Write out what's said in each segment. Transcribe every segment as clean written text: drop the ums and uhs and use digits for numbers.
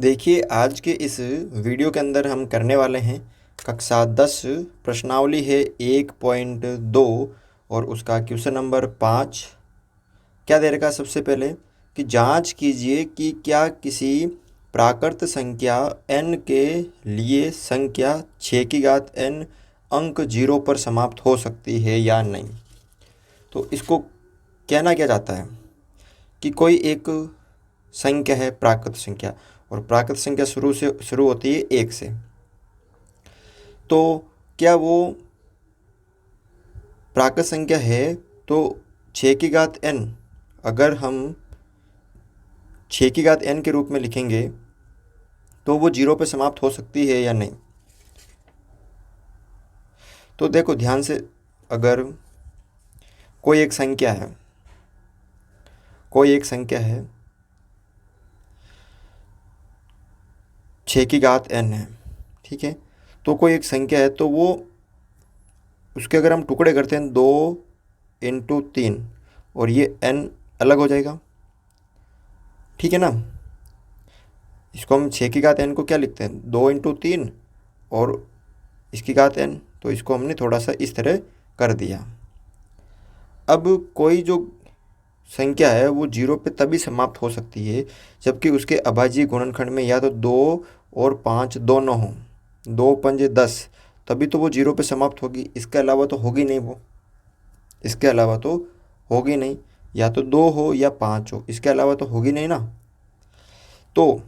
देखिए, आज के इस वीडियो के अंदर हम करने वाले हैं कक्षा 10 प्रश्नावली है 1.2 और उसका क्वेश्चन नंबर 5। क्या दे रखा है सबसे पहले कि जांच कीजिए कि क्या किसी प्राकृत संख्या n के लिए संख्या 6 की घात n अंक 0 पर समाप्त हो सकती है या नहीं। तो इसको कहना क्या जाता है कि कोई एक संख्या है प्राकृत संख्या, और प्राकृत संख्या शुरू होती है 1 से। तो क्या वो प्राकृत संख्या है तो 6 की घात n अगर हम 6 की घात n के रूप में लिखेंगे तो वो 0 पे समाप्त हो सकती है या नहीं। तो देखो ध्यान से, अगर कोई एक संख्या है, कोई एक संख्या है 6 की घात n है, ठीक है। तो कोई एक संख्या है तो वो उसके अगर हम टुकड़े करते हैं 2 × 3 और ये n अलग हो जाएगा, ठीक है ना। इसको हम 6 की घात n को क्या लिखते हैं 2 × 3 और इसकी घात n, तो इसको हमने थोड़ा सा इस तरह कर दिया। अब कोई जो संख्या है वो 0 पे तभी समाप्त हो सकती है जबकि उसके अभाज्य गुणनखंड में या तो 2 और 5 दोनों हों। 2 × 5 = 10, तभी तो वो 0 पे समाप्त होगी। इसके अलावा तो होगी नहीं, वो इसके अलावा तो होगी नहीं। या तो 2 हो या 5 हो, इसके अलावा तो होगी नहीं ना। तो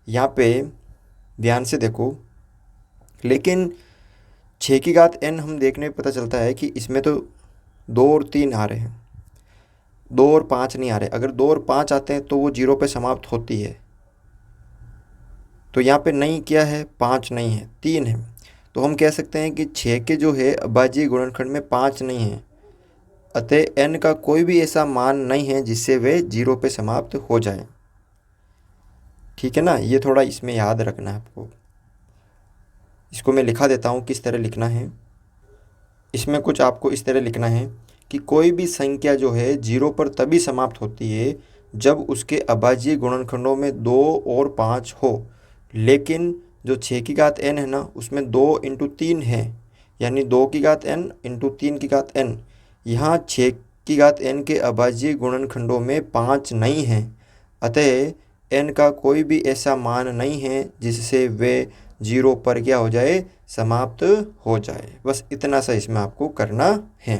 यहाँ पे ध्यान से देखो, लेकिन 6 की घात n हम देखने में पता चलता है कि इसमें तो 2 और 3 आ रहे हैं, 2 और 5 नहीं आ रहे। अगर 2 और 5 आते हैं तो वो 0 पे समाप्त होती है। तो यहाँ पे नहीं क्या है, 5 नहीं है, 3 है। तो हम कह सकते हैं कि 6 के जो है अभाज्य गुणनखंड में 5 नहीं है, अतः n का कोई भी ऐसा मान नहीं है जिससे वे 0 पे समाप्त हो जाए, ठीक है ना। ये थोड़ा इसमें याद रखना है आपको। इसको मैं लिखा देता हूँ किस तरह लिखना है। इसमें कुछ आपको इस तरह लिखना है कि कोई भी संख्या जो है 0 पर तभी समाप्त होती है जब उसके अभाज्य गुणनखंडों में 2 और 5 हो, लेकिन जो 6 की घात n है ना उसमें 2 × 3 है, यानी 2 की घात n × 3 की घात n। यहाँ 6 की घात n के अभाज्य गुणनखंडों में 5 नहीं है, अतः n का कोई भी ऐसा मान नहीं है जिससे वे 0 पर क्या हो जाए, समाप्त हो जाए। बस इतना सा इसमें आपको करना है।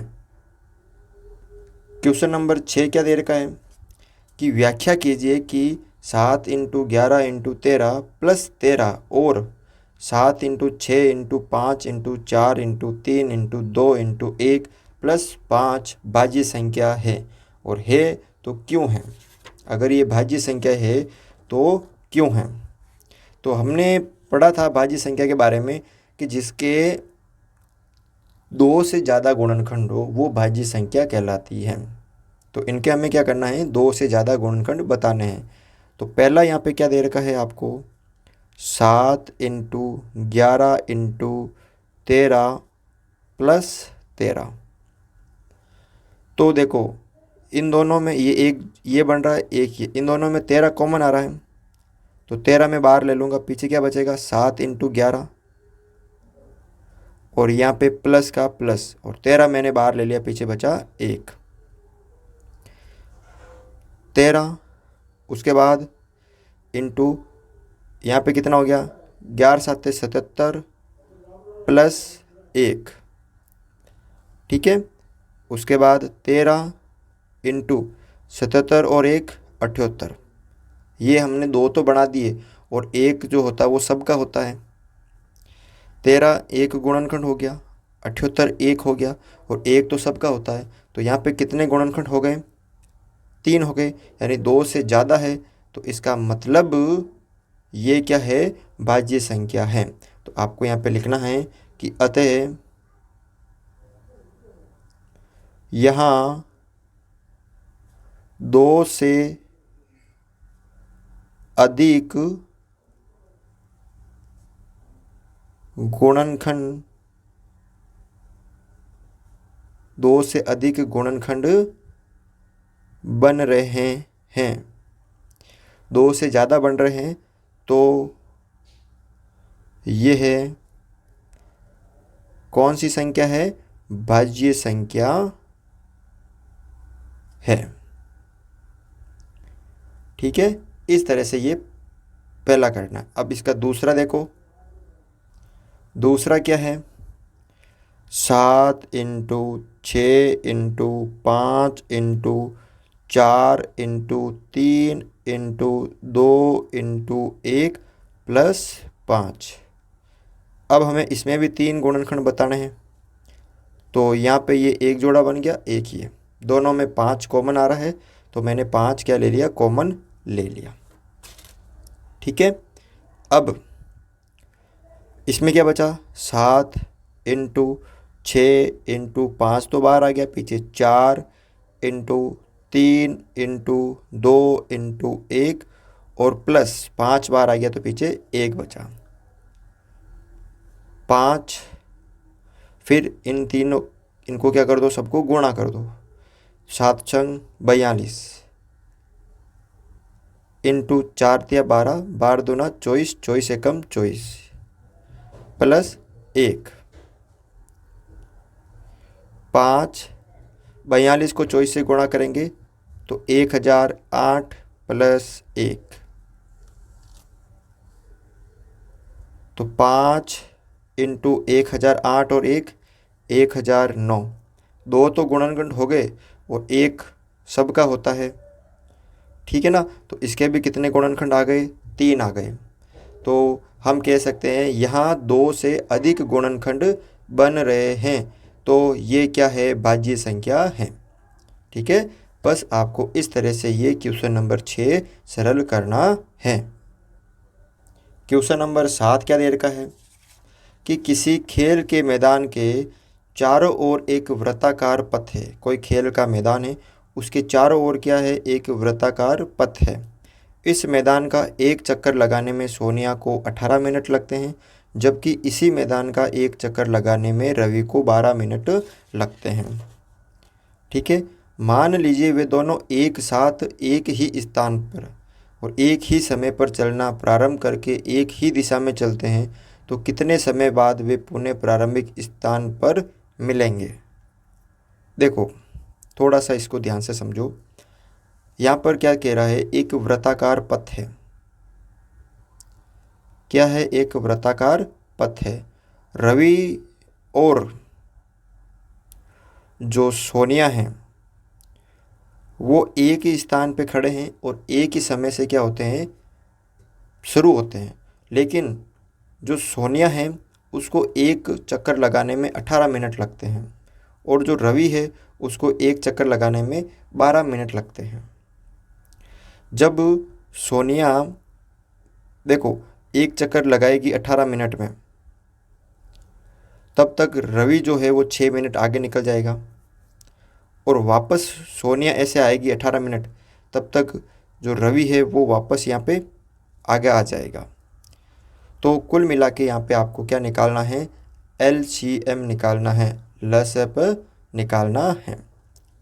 क्वेश्चन नंबर 6 क्या दे रखा है कि व्याख्या कीजिए कि 7 × 11 × 13 + 13 और 7 × 6 × 5 × 4 × 3 × 2 × 1 + 5 भाज्य संख्या है, और है तो क्यों है। अगर ये भाज्य संख्या है तो क्यों है। तो हमने पढ़ा था भाज्य संख्या के बारे में कि जिसके 2 से ज़्यादा गुणनखंड हो वो भाज्य संख्या कहलाती है। तो इनके हमें क्या करना है, 2 से ज़्यादा गुणनखंड बताने हैं। तो पहला यहाँ पे क्या दे रखा है आपको, 7 × 11 × 13 + 13। तो देखो इन दोनों में ये बन रहा है, एक ये, इन दोनों में 13 कॉमन आ रहा है, तो 13 मैं बाहर ले लूँगा, पीछे क्या बचेगा 7 × 11 और यहाँ पे प्लस का प्लस, और 13 मैंने बाहर ले लिया, पीछे बचा 1। 13 उसके बाद इंटू यहाँ पे कितना हो गया, 11 × 7 = 77 + 1, ठीक है। उसके बाद 13 × 77 और 1 = 78। ये हमने 2 तो बना दिए, और 1 जो होता है वो सबका होता है। 13 एक गुणनखंड हो गया, 78 1 हो गया, और 1 तो सबका होता है। तो यहाँ पे कितने गुणनखंड हो गए, 3 हो गए, यानी 2 से ज़्यादा है। तो इसका मतलब ये क्या है, भाज्य संख्या है। तो आपको यहाँ पे लिखना है कि अतः यहाँ 2 से अधिक गुणनखंड 2 से अधिक गुणनखंड बन रहे हैं, 2 से ज़्यादा बन रहे हैं तो ये है कौन सी संख्या है? भाज्य संख्या है। ठीक है, इस तरह से ये पहला करना। अब इसका दूसरा देखो। दूसरा क्या है? 7 × 6 × 5 × 2 × 1 + 5। अब हमें इसमें भी 3 गुणनखंड बताने हैं। तो यहाँ पे ये एक जोड़ा बन गया, एक ही है, दोनों में 5 कॉमन आ रहा है, तो मैंने 5 क्या ले लिया? कॉमन ले लिया। ठीक है, अब इसमें क्या बचा? 7 × 6 × 5 तो बाहर आ गया, पीछे 4 × 3 × 2 × 1 और प्लस 5 बार आ गया, तो पीछे 1 बचा। 5, फिर इन तीनों, इनको क्या कर दो? सबको गुणा कर दो। 7 × 42 × 4 × 12, 12 दूना 24, 24 एकम 24 प्लस 1। 5, 42 को 24 से गुणा करेंगे तो 1008 + 1, तो 5 × 1008 और 1 1009। 2 तो गुणनखंड हो गए और 1 सबका होता है। ठीक है ना, तो इसके भी कितने गुणनखंड आ गए? 3 आ गए। तो हम कह सकते हैं यहाँ 2 से अधिक गुणनखंड बन रहे हैं, तो ये क्या है? भाज्य संख्या है। ठीक है, बस आपको इस तरह से ये क्वेश्चन नंबर 6 सरल करना है। क्वेश्चन नंबर 7 क्या दे रखा है कि किसी खेल के मैदान के चारों ओर एक वृत्ताकार पथ है। कोई खेल का मैदान है, उसके चारों ओर क्या है? एक वृत्ताकार पथ है। इस मैदान का एक चक्कर लगाने में सोनिया को 18 मिनट लगते हैं, जबकि इसी मैदान का एक चक्कर लगाने में रवि को 12 मिनट लगते हैं। ठीक है, मान लीजिए वे दोनों एक साथ एक ही स्थान पर और एक ही समय पर चलना प्रारंभ करके एक ही दिशा में चलते हैं, तो कितने समय बाद वे पुनः प्रारंभिक स्थान पर मिलेंगे? देखो, थोड़ा सा इसको ध्यान से समझो। यहाँ पर क्या कह रहा है? एक वृत्ताकार पथ है। क्या है? एक वृत्ताकार पथ है। रवि और जो सोनिया हैं वो एक ही स्थान पे खड़े हैं और एक ही समय से क्या होते हैं? शुरू होते हैं। लेकिन जो सोनिया है उसको एक चक्कर लगाने में 18 मिनट लगते हैं और जो रवि है उसको एक चक्कर लगाने में 12 मिनट लगते हैं। जब सोनिया देखो एक चक्कर लगाएगी 18 मिनट में, तब तक रवि जो है वो 6 मिनट आगे निकल जाएगा और वापस सोनिया ऐसे आएगी 18 मिनट, तब तक जो रवि है वो वापस यहाँ पे आगे आ जाएगा। तो कुल मिला के यहाँ पे आपको क्या निकालना है? LCM निकालना है, लसअ निकालना है।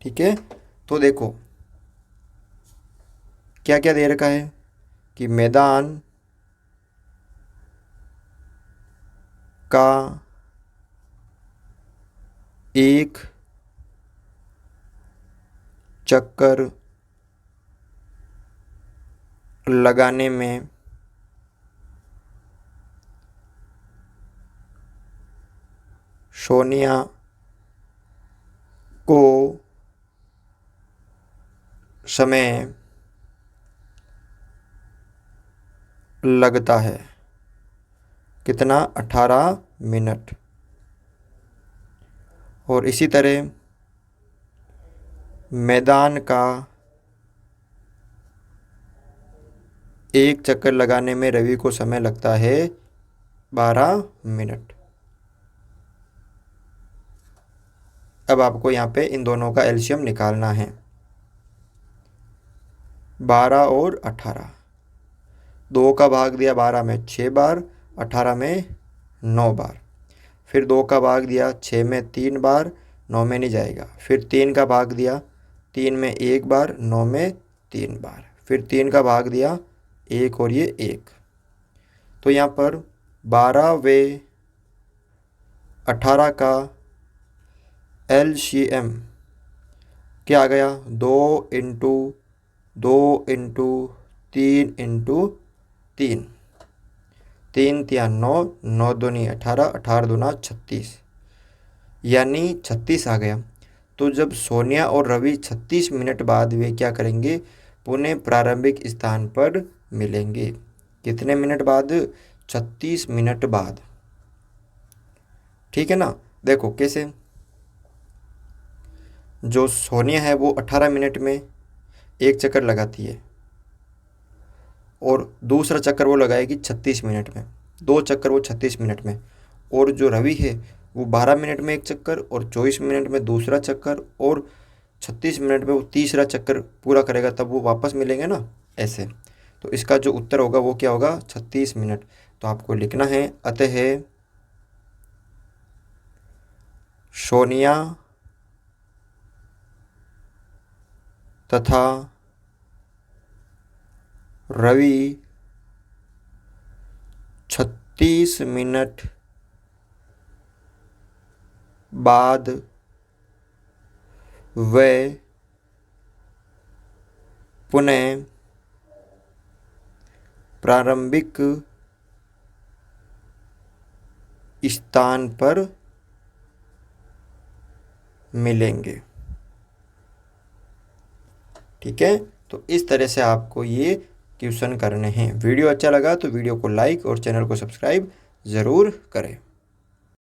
ठीक है, तो देखो क्या क्या दे रखा है कि मैदान का एक चक्कर लगाने में सोनिया को समय लगता है कितना? 18 मिनट। और इसी तरह मैदान का एक चक्कर लगाने में रवि को समय लगता है 12 मिनट। अब आपको यहाँ पे इन दोनों का एलसीएम निकालना है। 12 और 18, 2 का भाग दिया 12 में 6 बार, 18 में 9 बार, फिर 2 का भाग दिया 6 में 3 बार, 9 में नहीं जाएगा, फिर 3 का भाग दिया 3 में 1 बार, 9 में 3 बार, फिर 3 का भाग दिया 1 और ये 1, तो यहाँ पर 12 व 18 का LCM क्या आ गया, 2 × 2 × 3 × 3, 3 × 9, 9 दूनी 18, 18 दूना 36, यानी 36 आ गया। तो जब सोनिया और रवि 36 मिनट बाद वे क्या करेंगे, पुनः प्रारंभिक स्थान पर मिलेंगे। कितने मिनट बाद, 36 मिनट बाद। ठीक है ना। देखो कैसे, जो सोनिया है वो 18 मिनट में एक चक्कर लगाती है और दूसरा चक्कर वो लगाएगी 36 मिनट में, 2 चक्कर वो 36 मिनट में। और जो रवि है वो 12 मिनट में एक चक्कर और 24 मिनट में दूसरा चक्कर और 36 मिनट में वो तीसरा चक्कर पूरा करेगा, तब वो वापस मिलेंगे ना, ऐसे। तो इसका जो उत्तर होगा वो क्या होगा, 36 मिनट। तो आपको लिखना है, अतः सोनिया तथा रवि 36 मिनट बाद वे पुनः प्रारंभिक स्थान पर मिलेंगे। ठीक है, तो इस तरह से आपको ये क्वेश्चन करने हैं। वीडियो अच्छा लगा तो वीडियो को लाइक और चैनल को सब्सक्राइब ज़रूर करें।